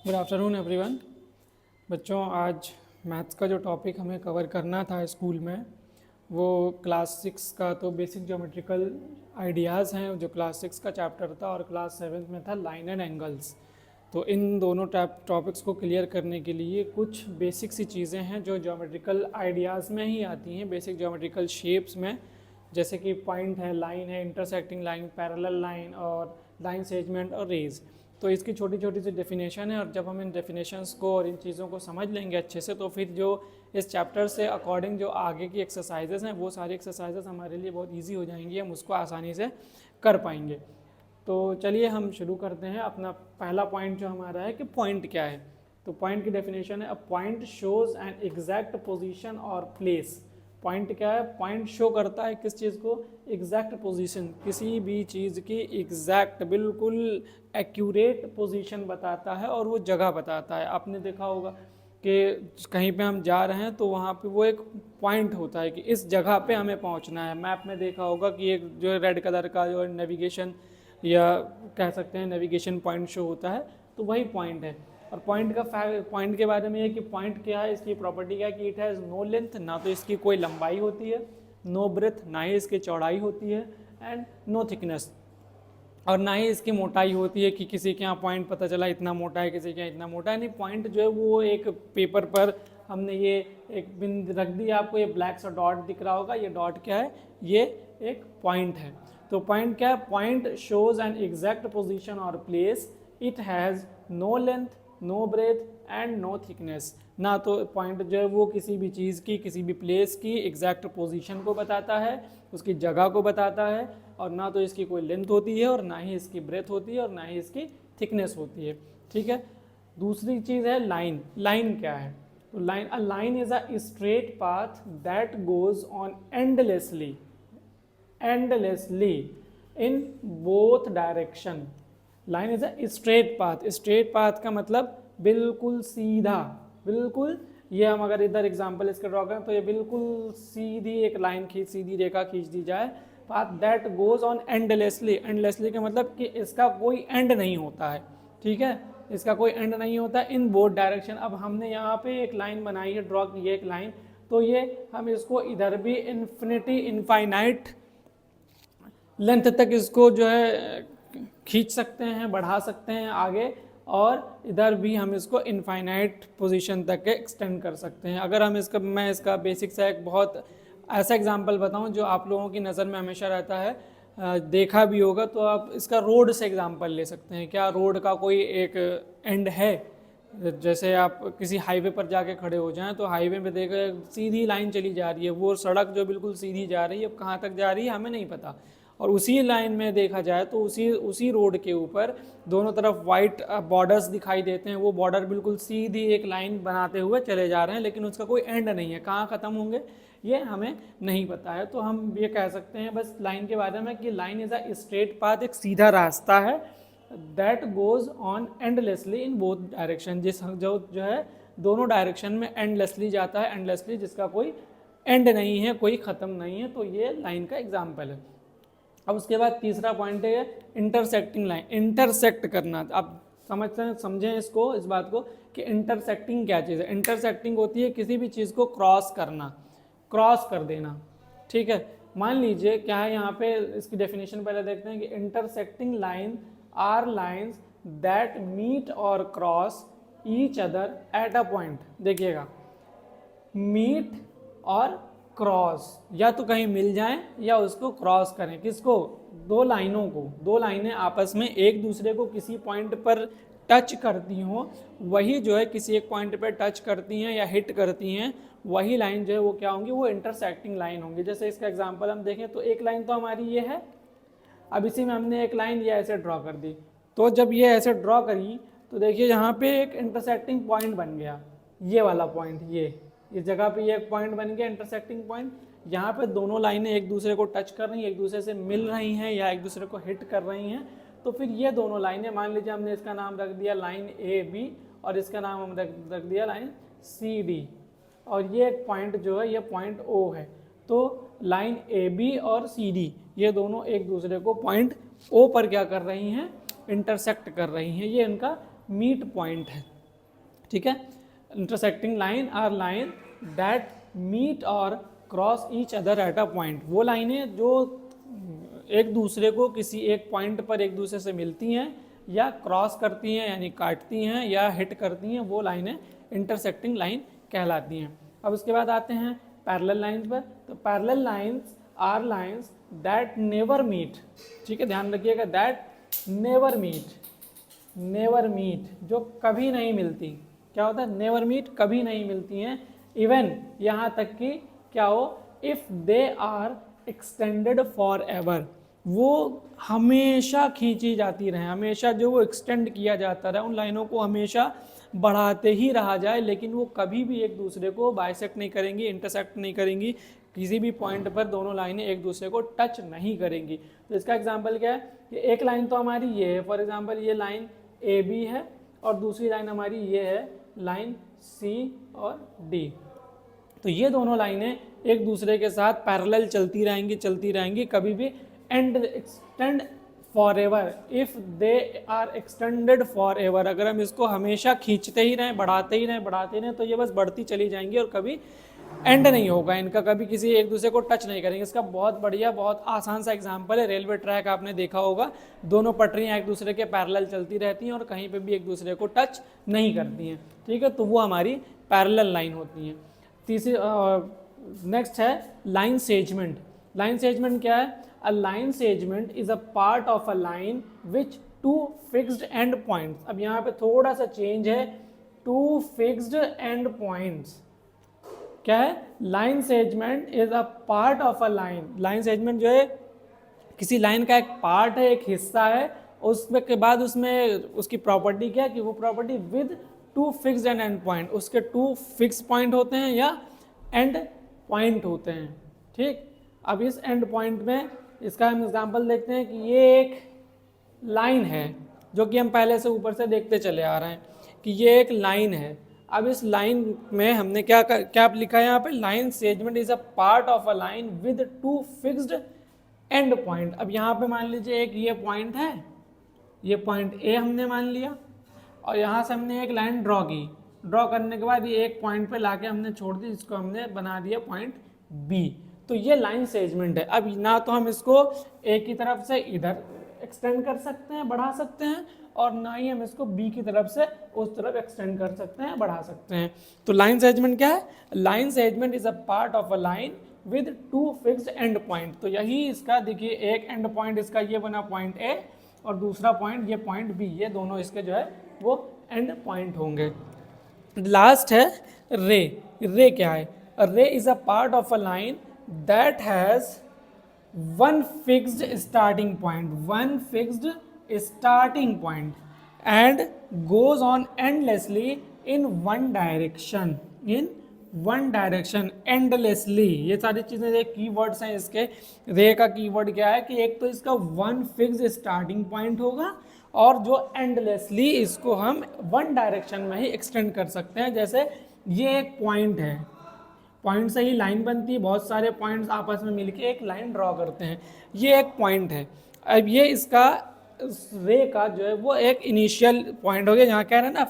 Good afternoon everyone. बच्चों, आज maths का जो टॉपिक हमें कवर करना था स्कूल में वो क्लास 6 का तो बेसिक ज्योमेट्रिकल आइडियाज़ हैं जो क्लास 6 का चैप्टर था, और क्लास 7 में था लाइन एंड एंगल्स। तो इन दोनों टॉपिक्स को क्लियर करने के लिए कुछ बेसिक सी चीज़ें हैं जो ज्योमेट्रिकल आइडियाज़ में ही आती हैं, बेसिक ज्योमेट्रिकल शेप्स में, जैसे कि पॉइंट है, लाइन है, इंटरसेक्टिंग लाइन, पैरेलल लाइन और लाइन सेगमेंट और रेज। तो इसकी छोटी छोटी सी डेफिनेशन है, और जब हम इन डेफिनेशंस को और इन चीज़ों को समझ लेंगे अच्छे से तो फिर जो इस चैप्टर से अकॉर्डिंग जो आगे की एक्सरसाइजेस हैं वो सारी एक्सरसाइजेस हमारे लिए बहुत इजी हो जाएंगी, हम उसको आसानी से कर पाएंगे। तो चलिए हम शुरू करते हैं। अपना पहला पॉइंट जो हमारा है कि पॉइंट क्या है। तो पॉइंट की डेफिनेशन है, a point shows an exact position और प्लेस। पॉइंट क्या है? पॉइंट शो करता है किस चीज़ को? एग्जैक्ट पोजीशन, किसी भी चीज़ की एग्जैक्ट बिल्कुल एक्यूरेट पोजीशन बताता है और वो जगह बताता है। आपने देखा होगा कि कहीं पे हम जा रहे हैं तो वहाँ पे वो एक पॉइंट होता है कि इस जगह पे हमें पहुँचना है। मैप में देखा होगा कि एक जो रेड कलर का जो नेविगेशन या कह सकते हैं नेविगेशन पॉइंट शो होता है, तो वही पॉइंट है। और पॉइंट के बारे में ये कि पॉइंट क्या है, इसकी प्रॉपर्टी क्या है कि इट हैज़ नो लेंथ, ना तो इसकी कोई लंबाई होती है, नो ब्रेथ, ना ही इसकी चौड़ाई होती है, एंड नो थिकनेस, और ना ही इसकी मोटाई होती है कि किसी के यहाँ पॉइंट पता चला इतना मोटा है, किसी के यहाँ इतना मोटा है। नहीं, पॉइंट जो है वो एक पेपर पर हमने ये एक बिंदु रख दिया, आपको ये ब्लैक सा डॉट दिख रहा होगा, ये डॉट क्या है? ये एक पॉइंट है। तो पॉइंट क्या है? Point shows an exact position और place, it has no length, no breadth and no thickness. ना तो पॉइंट जो है वो किसी भी चीज़ की, किसी भी प्लेस की एग्जैक्ट पोजीशन को बताता है, उसकी जगह को बताता है, और ना तो इसकी कोई लेंथ होती है और ना ही इसकी ब्रेथ होती है और ना ही इसकी थिकनेस होती है। ठीक है। दूसरी चीज़ है लाइन। लाइन क्या है? तो line is a straight path that goes on endlessly in both direction. Line is a straight path. Straight path का मतलब बिल्कुल सीधा, बिल्कुल। ये हम अगर इधर एग्जांपल इसके ड्रॉ करें तो ये बिल्कुल सीधी एक लाइन सीधी रेखा खींच दी जाए, path that goes on endlessly. Endlessly का मतलब कि इसका कोई एंड नहीं होता है। ठीक है, इसका कोई एंड नहीं होता इन बोथ डायरेक्शन। अब हमने यहाँ पे एक लाइन बनाई है, ड्रॉ की है एक लाइन, तो ये हम इसको इधर भी इन्फिनिटी इनफाइनाइट लेंथ तक इसको जो है खींच सकते हैं, बढ़ा सकते हैं आगे, और इधर भी हम इसको इनफाइनाइट पोजीशन तक एक्सटेंड कर सकते हैं। अगर हम मैं इसका बेसिक सा एक बहुत ऐसा एग्जांपल बताऊं जो आप लोगों की नज़र में हमेशा रहता है, देखा भी होगा, तो आप इसका रोड से एग्जांपल ले सकते हैं। क्या रोड का कोई एक एंड है? जैसे आप किसी हाईवे पर जाके खड़े हो जाएं तो हाईवे पे देखें सीधी लाइन चली जा रही है, वो सड़क जो बिल्कुल सीधी जा रही है, अब कहाँ तक जा रही है हमें नहीं पता। और उसी लाइन में देखा जाए तो उसी रोड के ऊपर दोनों तरफ वाइट बॉर्डर्स दिखाई देते हैं। वो बॉर्डर बिल्कुल सीधी एक लाइन बनाते हुए चले जा रहे हैं, लेकिन उसका कोई एंड नहीं है, कहाँ ख़त्म होंगे ये हमें नहीं पता है। तो हम ये कह सकते हैं बस लाइन के बारे में कि line is a straight path, एक सीधा रास्ता है, that goes on endlessly in both direction, जो है दोनों डायरेक्शन में एंडलेसली जाता है, एंडलेसली जिसका कोई एंड नहीं है, कोई ख़त्म नहीं है। तो ये लाइन का एग्जाम्पल है। अब उसके बाद तीसरा पॉइंट है इंटरसेक्टिंग लाइन। इंटरसेक्ट करना, आप समझें इसको, इस बात को कि इंटरसेक्टिंग क्या चीज़ है। इंटरसेक्टिंग होती है किसी भी चीज़ को क्रॉस करना, क्रॉस कर देना। ठीक है, मान लीजिए क्या है यहाँ पे, इसकी डेफिनेशन पहले देखते हैं कि intersecting line are lines that meet और cross each other at a point. देखिएगा, मीट और क्रॉस, या तो कहीं मिल जाएं या उसको क्रॉस करें। किसको? दो लाइनों को। दो लाइनें आपस में एक दूसरे को किसी पॉइंट पर टच करती हों, वही जो है किसी एक पॉइंट पर टच करती हैं या हिट करती हैं, वही लाइन जो है वो क्या होंगी? वो इंटरसेक्टिंग लाइन होंगी। जैसे इसका एग्जांपल हम देखें तो एक लाइन तो हमारी ये है, अब इसी में हमने एक लाइन ये ऐसे ड्रॉ कर दी। तो जब ये ऐसे ड्रॉ करी तो देखिए यहाँ पे एक इंटरसेक्टिंग पॉइंट बन गया, ये वाला पॉइंट, ये इस जगह पे ये एक पॉइंट बन गया इंटरसेक्टिंग पॉइंट। यहाँ पे दोनों लाइनें एक दूसरे को टच कर रही हैं, एक दूसरे से मिल रही हैं या एक दूसरे को हिट कर रही हैं। तो फिर ये दोनों लाइनें, मान लीजिए हमने इसका नाम रख दिया लाइन ए बी और इसका नाम हम रख दिया लाइन सी डी, और ये एक पॉइंट जो है ये पॉइंट ओ है। तो लाइन ए बी और सी डी ये दोनों एक दूसरे को पॉइंट ओ पर क्या कर रही हैं? इंटरसेक्ट कर रही हैं। ये इनका मीट पॉइंट है। ठीक है। Intersecting line are line that meet और cross each other at a point, वो लाइनें जो एक दूसरे को किसी एक पॉइंट पर एक दूसरे से मिलती हैं या क्रॉस करती हैं यानी काटती हैं या हिट करती हैं, वो लाइनें इंटरसेक्टिंग लाइन कहलाती हैं। अब उसके बाद आते हैं पैरेलल लाइंस पर। तो parallel lines are lines that never meet, ठीक है, ध्यान रखिएगा, that never meet, never meet जो कभी नहीं मिलती, क्या होता है, नेवर मीट, कभी नहीं मिलती हैं, इवन यहाँ तक कि क्या हो, if they are extended forever, वो हमेशा खींची जाती रहे, हमेशा जो वो एक्सटेंड किया जाता रहे, उन लाइनों को हमेशा बढ़ाते ही रहा जाए, लेकिन वो कभी भी एक दूसरे को बाइसेक्ट नहीं करेंगी, इंटरसेक्ट नहीं करेंगी, किसी भी पॉइंट पर दोनों लाइनें एक दूसरे को टच नहीं करेंगी। तो इसका एग्जांपल क्या है कि एक लाइन तो हमारी ये है, फॉर एग्जांपल ये लाइन ए बी है और दूसरी लाइन हमारी ये है लाइन सी और डी। तो ये दोनों लाइनें एक दूसरे के साथ पैरेलल चलती रहेंगी, कभी भी and extend forever, if they are extended forever, अगर हम इसको हमेशा खींचते ही रहें, बढ़ाते ही रहें, तो ये बस बढ़ती चली जाएंगी और कभी एंड नहीं होगा इनका, कभी किसी एक दूसरे को टच नहीं करेंगे। इसका बहुत बढ़िया, बहुत आसान सा एग्जांपल है, रेलवे ट्रैक आपने देखा होगा, दोनों पटरियां एक दूसरे के पैरेलल चलती रहती हैं और कहीं पे भी एक दूसरे को टच नहीं करती हैं, ठीक है, तो वो हमारी पैरेलल लाइन होती हैं। तीसरी नेक्स्ट है लाइन सेगमेंट। लाइन सेगमेंट क्या है? A line segment is a part of a line which two fixed end points, अब यहाँ पे थोड़ा सा चेंज है, टू फिक्स्ड एंड पॉइंट्स, क्या है, line segment is a part of a line, line segment जो है किसी लाइन का एक पार्ट है, एक हिस्सा है, उसमें के बाद उसमें उसकी प्रॉपर्टी क्या है कि वो property with two fixed and and point, उसके टू फिक्स पॉइंट होते हैं या एंड पॉइंट होते हैं, ठीक। अब इस एंड पॉइंट में इसका हम एग्जांपल देखते हैं कि ये एक लाइन है जो कि हम पहले से ऊपर से देखते चले आ रहे हैं कि ये एक लाइन है। अब इस लाइन में हमने क्या लिखा है यहाँ पे, line segment is a part of a line with two fixed end point. अब यहाँ पे मान लीजिए एक ये पॉइंट है, ये पॉइंट ए हमने मान लिया और यहाँ से हमने एक लाइन ड्रॉ की, ड्रॉ करने के बाद ये एक पॉइंट पे लाके हमने छोड़ दी, इसको हमने बना दिया पॉइंट बी, तो ये लाइन सेगमेंट है। अब ना तो हम इसको ए की तरफ से इधर एक्सटेंड कर सकते हैं, बढ़ा सकते हैं, और ना ही हम इसको बी की तरफ से उस तरफ एक्सटेंड कर सकते हैं, बढ़ा सकते हैं। तो लाइन सेगमेंट क्या है? Line segment is a part of a line with two fixed end point. तो यही इसका देखिए, एक एंड पॉइंट इसका ये बना पॉइंट ए और दूसरा पॉइंट ये पॉइंट बी, ये दोनों इसके जो है वो एंड पॉइंट होंगे। लास्ट है रे। रे क्या है? रे is a part of a line that has one fixed starting point and goes on endlessly in one direction endlessly। ये सारी चीजें कीवर्ड्स हैं इसके। रे का कीवर्ड क्या है कि एक तो इसका वन फिक्स्ड स्टार्टिंग पॉइंट होगा और जो एंडलेसली इसको हम वन डायरेक्शन में ही एक्सटेंड कर सकते हैं। जैसे ये एक पॉइंट है, पॉइंट से ही लाइन बनती है, बहुत सारे पॉइंट्स आपस में मिलके एक लाइन ड्रॉ करते हैं, ये एक पॉइंट है। अब ये इसका रे का जो है वो एक इनिशियल पॉइंट हो गया, जहाँ कह रहे हैं ना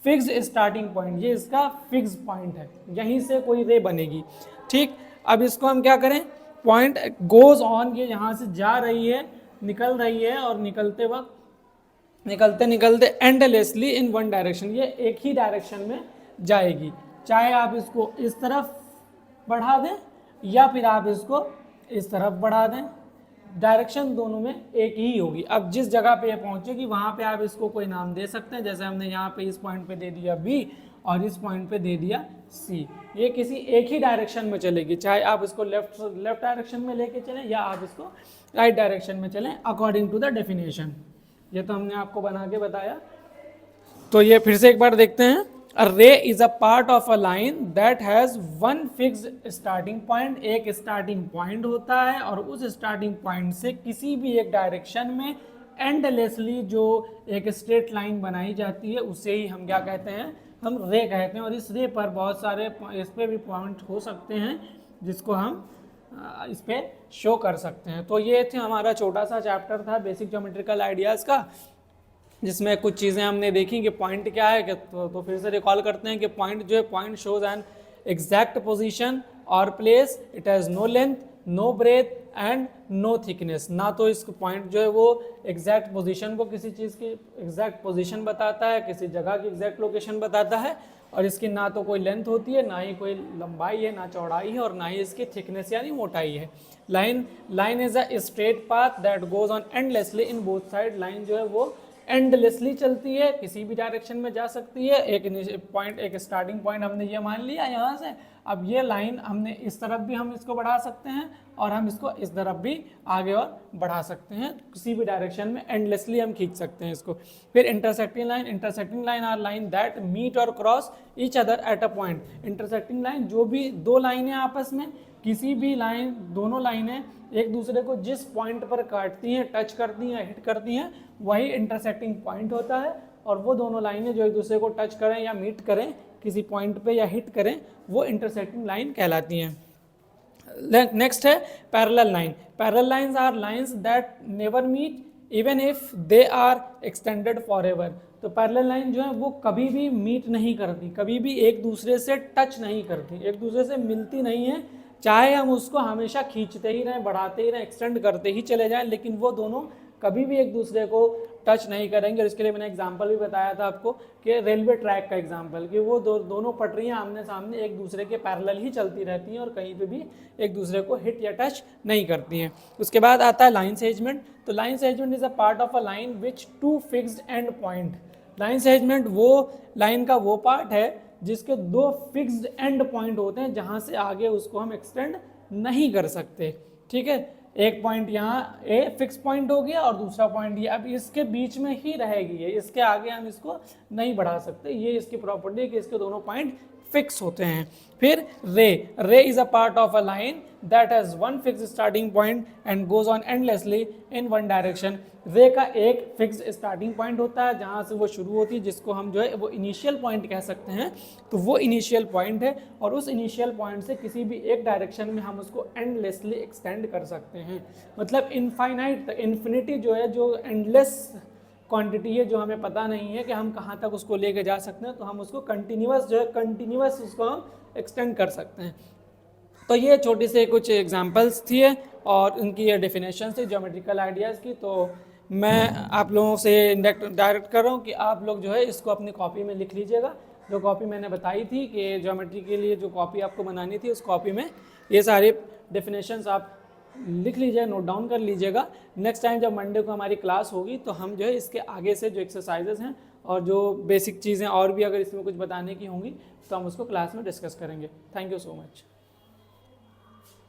फिक्स स्टार्टिंग पॉइंट, ये इसका फिक्स पॉइंट है, यहीं से कोई रे बनेगी, ठीक। अब इसको हम क्या करें, पॉइंट गोज ऑन, ये यहाँ से जा रही है, निकल रही है और निकलते वक्त निकलते एंडलेसली इन वन डायरेक्शन, ये एक ही डायरेक्शन में जाएगी, चाहे आप इसको इस तरफ बढ़ा दें या फिर आप इसको इस तरफ बढ़ा दें, डायरेक्शन दोनों में एक ही होगी। अब जिस जगह पे ये पहुंचेगी वहां पे आप इसको कोई नाम दे सकते हैं, जैसे हमने यहाँ पे इस पॉइंट पे दे दिया बी और इस पॉइंट पे दे दिया सी। ये किसी एक ही डायरेक्शन में चलेगी, चाहे आप इसको लेफ्ट डायरेक्शन में लेके चलें या आप इसको राइट डायरेक्शन में चलें, अकॉर्डिंग टू द डेफिनेशन। ये तो हमने आपको बना के बताया। तो ये फिर से एक बार देखते हैं। A ray is a part of a line that has one fixed starting point, एक starting point होता है और उस starting point से किसी भी एक डायरेक्शन में endlessly जो एक स्ट्रेट लाइन बनाई जाती है उसे ही हम क्या कहते हैं, हम रे कहते हैं। और इस रे पर बहुत सारे इस पे भी पॉइंट हो सकते हैं जिसको हम इस पे शो कर सकते हैं। तो ये थे हमारा छोटा सा चैप्टर था बेसिक ज्योमेट्रिकल आइडियाज़ का। जिसमें कुछ चीज़ें हमने देखी कि पॉइंट क्या है, कि तो फिर से रिकॉल करते हैं कि पॉइंट जो है, point shows an exact position और place, it has no length, no breadth and no thickness. ना तो इस पॉइंट जो है वो एग्जैक्ट पोजीशन को, किसी चीज़ की एग्जैक्ट पोजीशन बताता है, किसी जगह की एग्जैक्ट लोकेशन बताता है, और इसकी ना तो कोई लेंथ होती है, ना ही कोई लंबाई है, ना चौड़ाई है, और ना ही इसकी थिकनेस यानी मोटाई है। Line is a straight path that goes on endlessly in both side. Line जो है वो एंडलेसली चलती है, किसी भी डायरेक्शन में जा सकती है। एक पॉइंट, एक स्टार्टिंग पॉइंट हमने ये मान लिया यहाँ से, अब ये लाइन हमने इस तरफ भी हम इसको बढ़ा सकते हैं और हम इसको इस तरफ भी आगे और बढ़ा सकते हैं, किसी भी डायरेक्शन में एंडलेसली हम खींच सकते हैं इसको। फिर intersecting line are line that meet और cross each other at a point. Intersecting line, जो भी दो लाइनें आपस में, किसी भी लाइन, दोनों लाइनें एक दूसरे को जिस पॉइंट पर काटती हैं, टच करती हैं, हिट करती हैं, वही इंटरसेक्टिंग पॉइंट होता है। और वो दोनों लाइनें जो एक दूसरे को टच करें या मीट करें किसी पॉइंट पे या हिट करें, वो इंटरसेक्टिंग लाइन कहलाती हैं। नेक्स्ट है parallel line. Parallel lines are lines that never meet even if they are extended forever. तो पैरेलल लाइन जो है वो कभी भी मीट नहीं करती, कभी भी एक दूसरे से टच नहीं करती, एक दूसरे से मिलती नहीं है, चाहे हम उसको हमेशा खींचते ही रहें, बढ़ाते ही रहें, एक्सटेंड करते ही चले जाएं, लेकिन वो दोनों कभी भी एक दूसरे को टच नहीं करेंगे। और इसके लिए मैंने एग्जांपल भी बताया था आपको कि रेलवे ट्रैक का एग्जांपल, कि वो दोनों पटरियां आमने सामने एक दूसरे के पैरेलल ही चलती रहती हैं और कहीं पे भी एक दूसरे को हिट या टच नहीं करती हैं। उसके बाद आता है लाइन सेगमेंट। तो line segment is a part of a line which two fixed end point. Line segment वो लाइन का वो पार्ट है जिसके दो फिक्स्ड एंड पॉइंट होते हैं, जहां से आगे उसको हम एक्सटेंड नहीं कर सकते। ठीक है, एक पॉइंट यहाँ ए फिक्स पॉइंट हो गया और दूसरा पॉइंट ये, अब इसके बीच में ही रहेगी ये, इसके आगे हम इसको नहीं बढ़ा सकते। ये इसकी प्रॉपर्टी है कि इसके दोनों पॉइंट फिक्स होते हैं। फिर रे is a part of a line that has one fix starting point and goes on endlessly in one direction. रे का एक फिक्स स्टार्टिंग पॉइंट होता है जहाँ से वो शुरू होती है, जिसको हम जो है वो इनिशियल पॉइंट कह सकते हैं। तो वो इनिशियल पॉइंट है और उस इनिशियल पॉइंट से किसी भी एक डायरेक्शन में हम उसको एंडलेसली एक्सटेंड कर सकते हैं। मतलब इनफाइनाइट, इन्फिनिटी जो है, जो एंडलेस क्वांटिटी है, जो हमें पता नहीं है कि हम कहाँ तक उसको लेके जा सकते हैं, तो हम उसको कंटिन्यूअस जो है, कंटिन्यूअस उसको हम एक्सटेंड कर सकते हैं। तो ये छोटी से कुछ एग्जांपल्स थी और उनकी ये डेफिनेशन थी ज्योमेट्रिकल आइडियाज़ की। तो मैं आप लोगों से डायरेक्ट कर रहा हूँ कि आप लोग जो है इसको अपनी कॉपी में लिख लीजिएगा। जो कॉपी मैंने बताई थी कि ज्योमेट्री के लिए जो कॉपी आपको बनानी थी, उस कॉपी में ये सारे डेफिनेशंस आप लिख लीजिएगा, नोट डाउन कर लीजिएगा। नेक्स्ट टाइम जब मंडे को हमारी क्लास होगी तो हम जो है इसके आगे से जो एक्सरसाइजेज हैं और जो बेसिक चीज़ें और भी अगर इसमें कुछ बताने की होंगी तो हम उसको क्लास में डिस्कस करेंगे। Thank you so much.